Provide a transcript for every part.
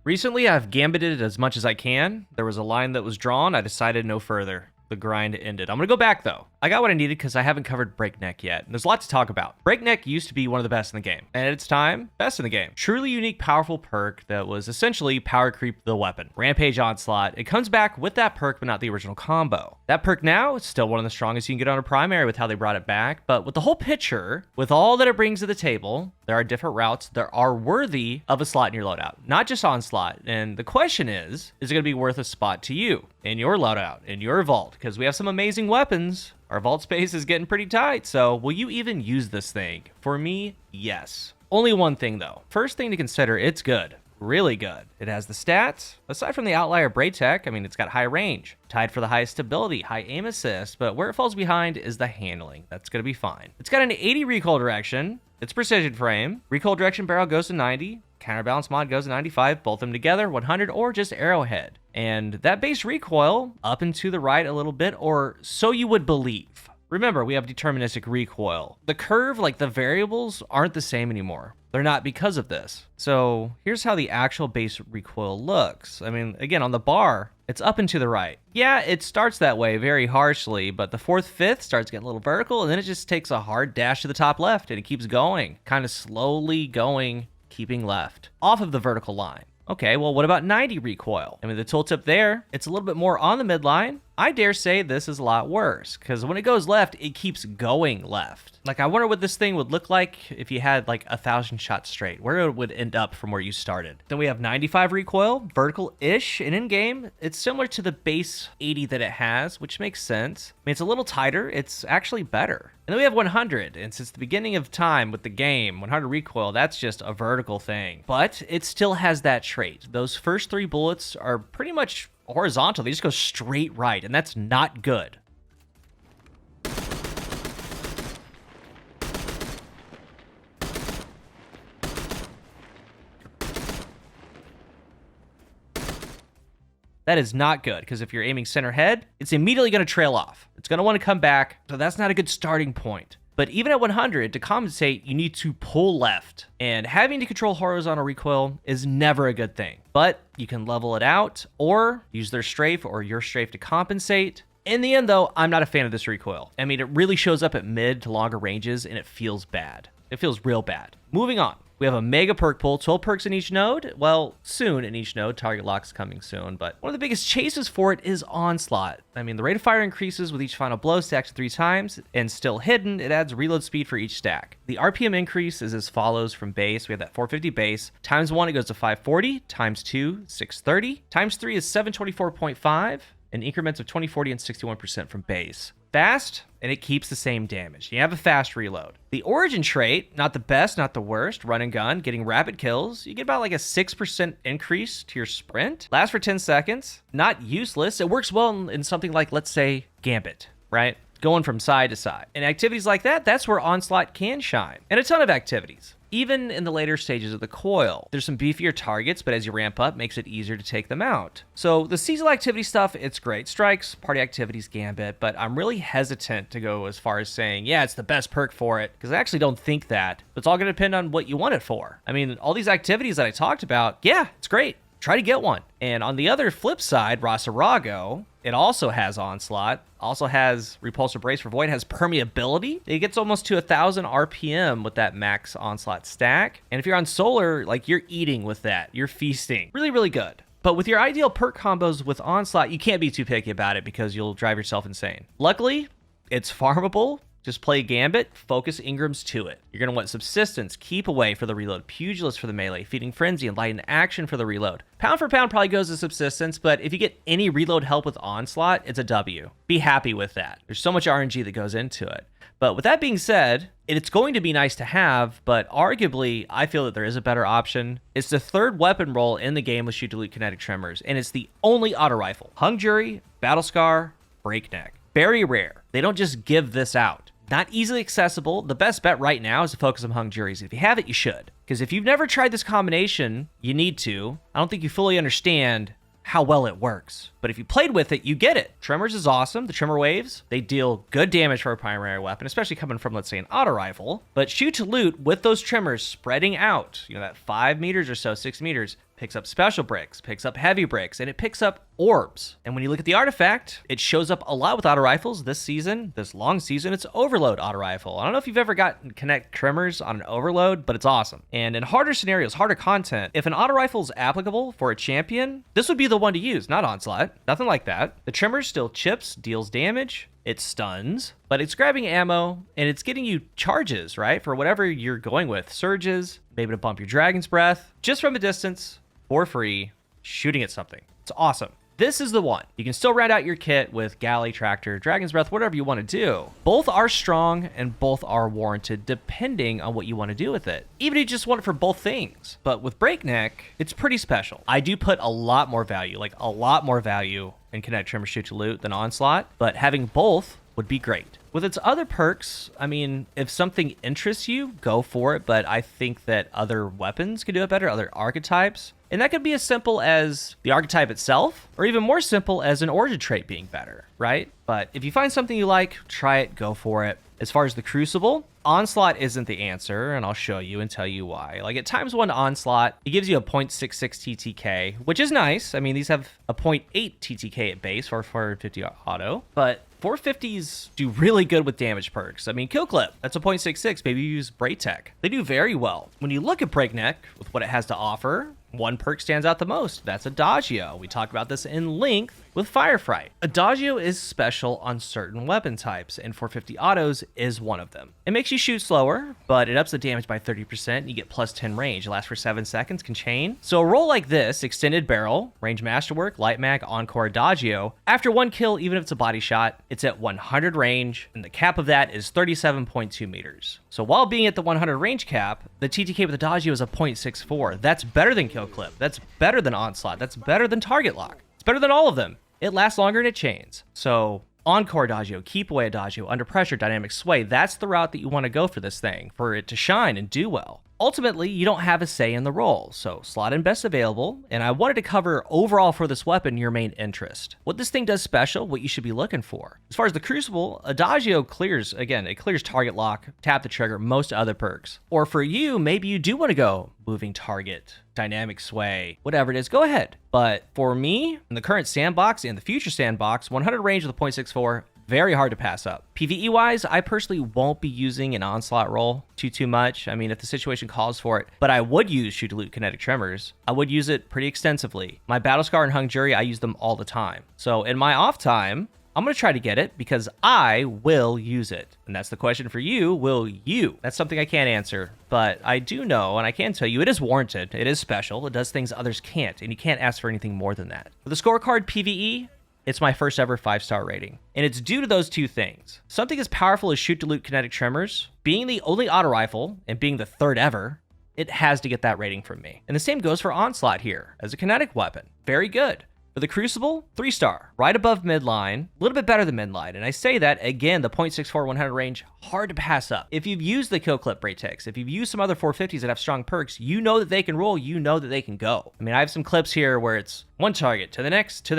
Recently, I've gambited as much as I can. There was a line that was drawn. I decided no further. The grind ended. I'm gonna go back though. I got what I needed because I haven't covered Breakneck yet. There's a lot to talk about. Breakneck used to be one of the best in the game, and at its time, best in the game. Truly unique, powerful perk that was essentially power creep the weapon. Rampage Onslaught. It comes back with that perk, but not the original combo. That perk now is still one of the strongest you can get on a primary with how they brought it back, but with the whole picture, with all that it brings to the table, there are different routes that are worthy of a slot in your loadout, not just Onslaught. And the question is it gonna be worth a spot to you in your loadout, in your vault? Because we have some amazing weapons. Our vault space is getting pretty tight, so will you even use this thing? For me, yes. Only one thing though. First thing to consider, it's good. Really good. It has the stats. Aside from the outlier Breakneck, I mean, it's got high range, tied for the highest stability, high aim assist, but where it falls behind is the handling. That's gonna be fine. It's got an 80 recoil direction. It's precision frame. Recoil direction barrel goes to 90. Counterbalance mod goes to 95. Both of them together, 100, or just arrowhead. And that base recoil up and to the right a little bit, or so you would believe. Remember, we have deterministic recoil. The curve, like the variables, aren't the same anymore. They're not because of this. So here's how the actual base recoil looks. I mean, again, on the bar, it's up and to the right. Yeah, it starts that way very harshly, but the 4th, 5th starts getting a little vertical, and then it just takes a hard dash to the top left, and it keeps going, kind of slowly going, keeping left, off of the vertical line. Okay, well, what about 90 recoil? I mean, the tooltip there, it's a little bit more on the midline. I dare say this is a lot worse, because when it goes left, it keeps going left. Like, I wonder what this thing would look like if you had like 1,000 shots straight, where it would end up from where you started. Then we have 95 recoil, vertical-ish, and in-game, it's similar to the base 80 that it has, which makes sense. I mean, it's a little tighter, it's actually better. And then we have 100, and since the beginning of time with the game, 100 recoil, that's just a vertical thing. But it still has that trait. Those first 3 bullets are pretty much horizontal. They just go straight right, and that's not good. That is not good, because if you're aiming center head, it's immediately going to trail off. It's going to want to come back, so that's not a good starting point. But even at 100, to compensate, you need to pull left. And having to control horizontal recoil is never a good thing. But you can level it out, or use their strafe or your strafe to compensate. In the end, though, I'm not a fan of this recoil. I mean, it really shows up at mid to longer ranges, and it feels bad. It feels real bad. Moving on. We have a mega perk pool, 12 perks in each node. Well, soon in each node. Target lock's coming soon, but one of the biggest chases for it is Onslaught. I mean, the rate of fire increases with each final blow, stacks 3 times, and still hidden, it adds reload speed for each stack. The RPM increase is as follows from base. We have that 450 base. Times 1, it goes to 540. Times 2, 630. Times 3 is 724.5. And increments of 20, 40, and 61% from base. Fast, and it keeps the same damage. You have a fast reload. The origin trait, not the best, not the worst. Run and gun, getting rapid kills. You get about like a 6% increase to your sprint. Lasts for 10 seconds. Not useless. It works well in something like, let's say, Gambit, right? Going from side to side. And activities like that, that's where Onslaught can shine. And a ton of activities. Even in the later stages of the coil. There's some beefier targets, but as you ramp up, makes it easier to take them out. So the seasonal activity stuff, it's great. Strikes, party activities, Gambit, but I'm really hesitant to go as far as saying, yeah, it's the best perk for it, because I actually don't think that. It's all going to depend on what you want it for. I mean, all these activities that I talked about, yeah, it's great. Try to get one. And on the other flip side, Rosarago, it also has Onslaught, also has Repulsor Brace for Void, has permeability. It gets almost to 1,000 RPM with that max Onslaught stack. And if you're on solar, like, you're eating with that. You're feasting. Really, really good. But with your ideal perk combos with Onslaught, you can't be too picky about it because you'll drive yourself insane. Luckily, it's farmable. Just play Gambit, focus Ingrams to it. You're going to want Subsistence, Keep Away for the reload, Pugilist for the melee, Feeding Frenzy, and Light in Action for the reload. Pound for pound probably goes to Subsistence, but if you get any reload help with Onslaught, it's a W. Be happy with that. There's so much RNG that goes into it. But with that being said, it's going to be nice to have, but arguably, I feel that there is a better option. It's the 3rd weapon roll in the game with Shoot Delete Kinetic Tremors, and it's the only auto rifle. Hung Jury, Battle Scar, Breakneck. Very rare. They don't just give this out. Not easily accessible. The best bet right now is to focus on Hung Juries. If you have it, you should. Because if you've never tried this combination, you need to. I don't think you fully understand how well it works. but if you played with it, you get it. Tremors is awesome. The Tremor Waves, they deal good damage for a primary weapon, especially coming from, let's say, an auto rifle. But shoot to loot with those Tremors spreading out, you know, that 5 meters or so, 6 meters, picks up special bricks, picks up heavy bricks, and it picks up orbs. And when you look at the artifact, it shows up a lot with auto rifles this season, this long season. It's Overload auto rifle. I don't know if you've ever gotten connect Tremors on an Overload, but it's awesome. And in harder scenarios, harder content, if an auto rifle is applicable for a champion, this would be the one to use, not Onslaught. Nothing like that. The Tremor still chips, deals damage, it stuns, but it's grabbing ammo and it's getting you charges, right? For whatever you're going with. Surges, maybe to bump your Dragon's Breath, just from a distance, for free, shooting at something. It's awesome. This is the one. You can still round out your kit with Galley, Tractor, Dragon's Breath, whatever you want to do. Both are strong and both are warranted depending on what you want to do with it. Even if you just want it for both things. But with Breakneck, it's pretty special. I do put a lot more value, in Kinetic Tremor Shoot to Loot than Onslaught, but having both would be great. With its other perks, I mean, if something interests you, go for it, but I think that other weapons could do it better, other archetypes. And that could be as simple as the archetype itself, or even more simple as an origin trait being better, right? But if you find something you like, try it, go for it. As far as the Crucible, Onslaught isn't the answer, and I'll show you and tell you why. Like at ×1 Onslaught, it gives you a 0.66 TTK, which is nice. I mean, these have a 0.8 TTK at base for 450 auto, but 450s do really good with damage perks. I mean, Kill Clip, that's a 0.66. Maybe you use Breakneck. They do very well. When you look at Breakneck with what it has to offer, one perk stands out the most. That's Adagio. We talked about this in length with Firefright. Adagio is special on certain weapon types, and 450 autos is one of them. It makes you shoot slower, but it ups the damage by 30%. You get plus 10 range. It lasts for 7 seconds, can chain. So a roll like this, extended barrel, range masterwork, light mag, encore Adagio, after one kill, even if it's a body shot, it's at 100 range, and the cap of that is 37.2 meters. So while being at the 100 range cap, the TTK with Adagio is a 0.64. That's better than Kill Clip. That's better than Onslaught. That's better than Target Lock. It's better than all of them. It lasts longer and it chains. So Encore Adagio, Keep Away Adagio, Under Pressure, Dynamic Sway, that's the route that you want to go for this thing, for it to shine and do well. Ultimately, you don't have a say in the roll, so slot in best available, and I wanted to cover overall for this weapon your main interest. What this thing does special, what you should be looking for. As far as the Crucible, Adagio clears, again, it clears Target Lock, Tap the Trigger, most other perks. Or for you, maybe you do want to go Moving Target, Dynamic Sway, whatever it is, go ahead. But for me, in the current sandbox and the future sandbox, 100 range with a 0.64, very hard to pass up. PvE-wise, I personally won't be using an Onslaught roll too much. I mean, if the situation calls for it, but I would use Shoot to Loot Kinetic Tremors. I would use it pretty extensively. My Battlescar and Hung Jury, I use them all the time. So in my off time, I'm going to try to get it because I will use it. And that's the question for you. Will you? That's something I can't answer, but I do know, and I can tell you, it is warranted. It is special. It does things others can't, and you can't ask for anything more than that. For the Scorecard PvE, it's my first ever 5-star rating. And it's due to those two things. Something as powerful as Shoot to Loot Kinetic Tremors, being the only auto rifle and being the third ever, it has to get that rating from me. And the same goes for Onslaught here as a kinetic weapon. Very good. For the Crucible, 3-star, right above midline, a little bit better than midline. And I say that, again, the 0.64 100 range, hard to pass up. If you've used the Kill Clip Braytex, if you've used some other 450s that have strong perks, you know that they can roll, you know that they can go. I mean, I have some clips here where it's one target to the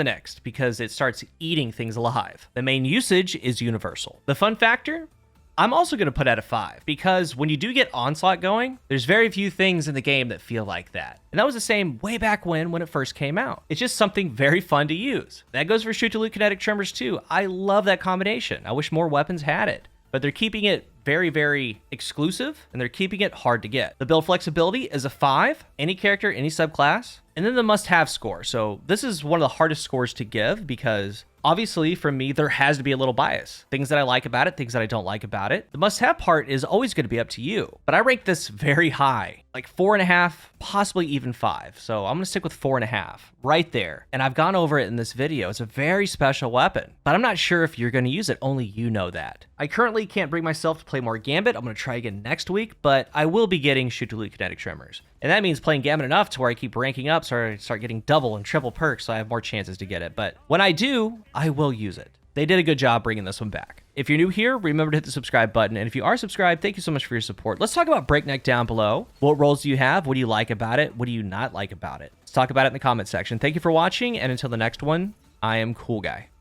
next, because it starts eating things alive. The main usage is universal. The fun factor? I'm also going to put at a 5 because when you do get Onslaught going, there's very few things in the game that feel like that. And that was the same way back when it first came out. It's just something very fun to use. That goes for Shoot to Loot Kinetic Tremors too. I love that combination. I wish more weapons had it, but they're keeping it very, very exclusive and they're keeping it hard to get. The build flexibility is a 5, any character, any subclass, and then the must-have score. So this is one of the hardest scores to give because obviously, for me, there has to be a little bias. Things that I like about it, things that I don't like about it. The must-have part is always going to be up to you. But I rank this very high, like 4.5, possibly even 5. So I'm going to stick with 4.5, right there. And I've gone over it in this video. It's a very special weapon, but I'm not sure if you're going to use it. Only you know that. I currently can't bring myself to play more Gambit. I'm going to try again next week, but I will be getting Shoot to Loot Kinetic Tremors. And that means playing Gambit enough to where I keep ranking up, so I start getting double and triple perks, so I have more chances to get it. But when I do, I will use it. They did a good job bringing this one back. If you're new here, remember to hit the subscribe button. And if you are subscribed, thank you so much for your support. Let's talk about Breakneck down below. What roles do you have? What do you like about it? What do you not like about it? Let's talk about it in the comment section. Thank you for watching, and until the next one, I am CoolGuy.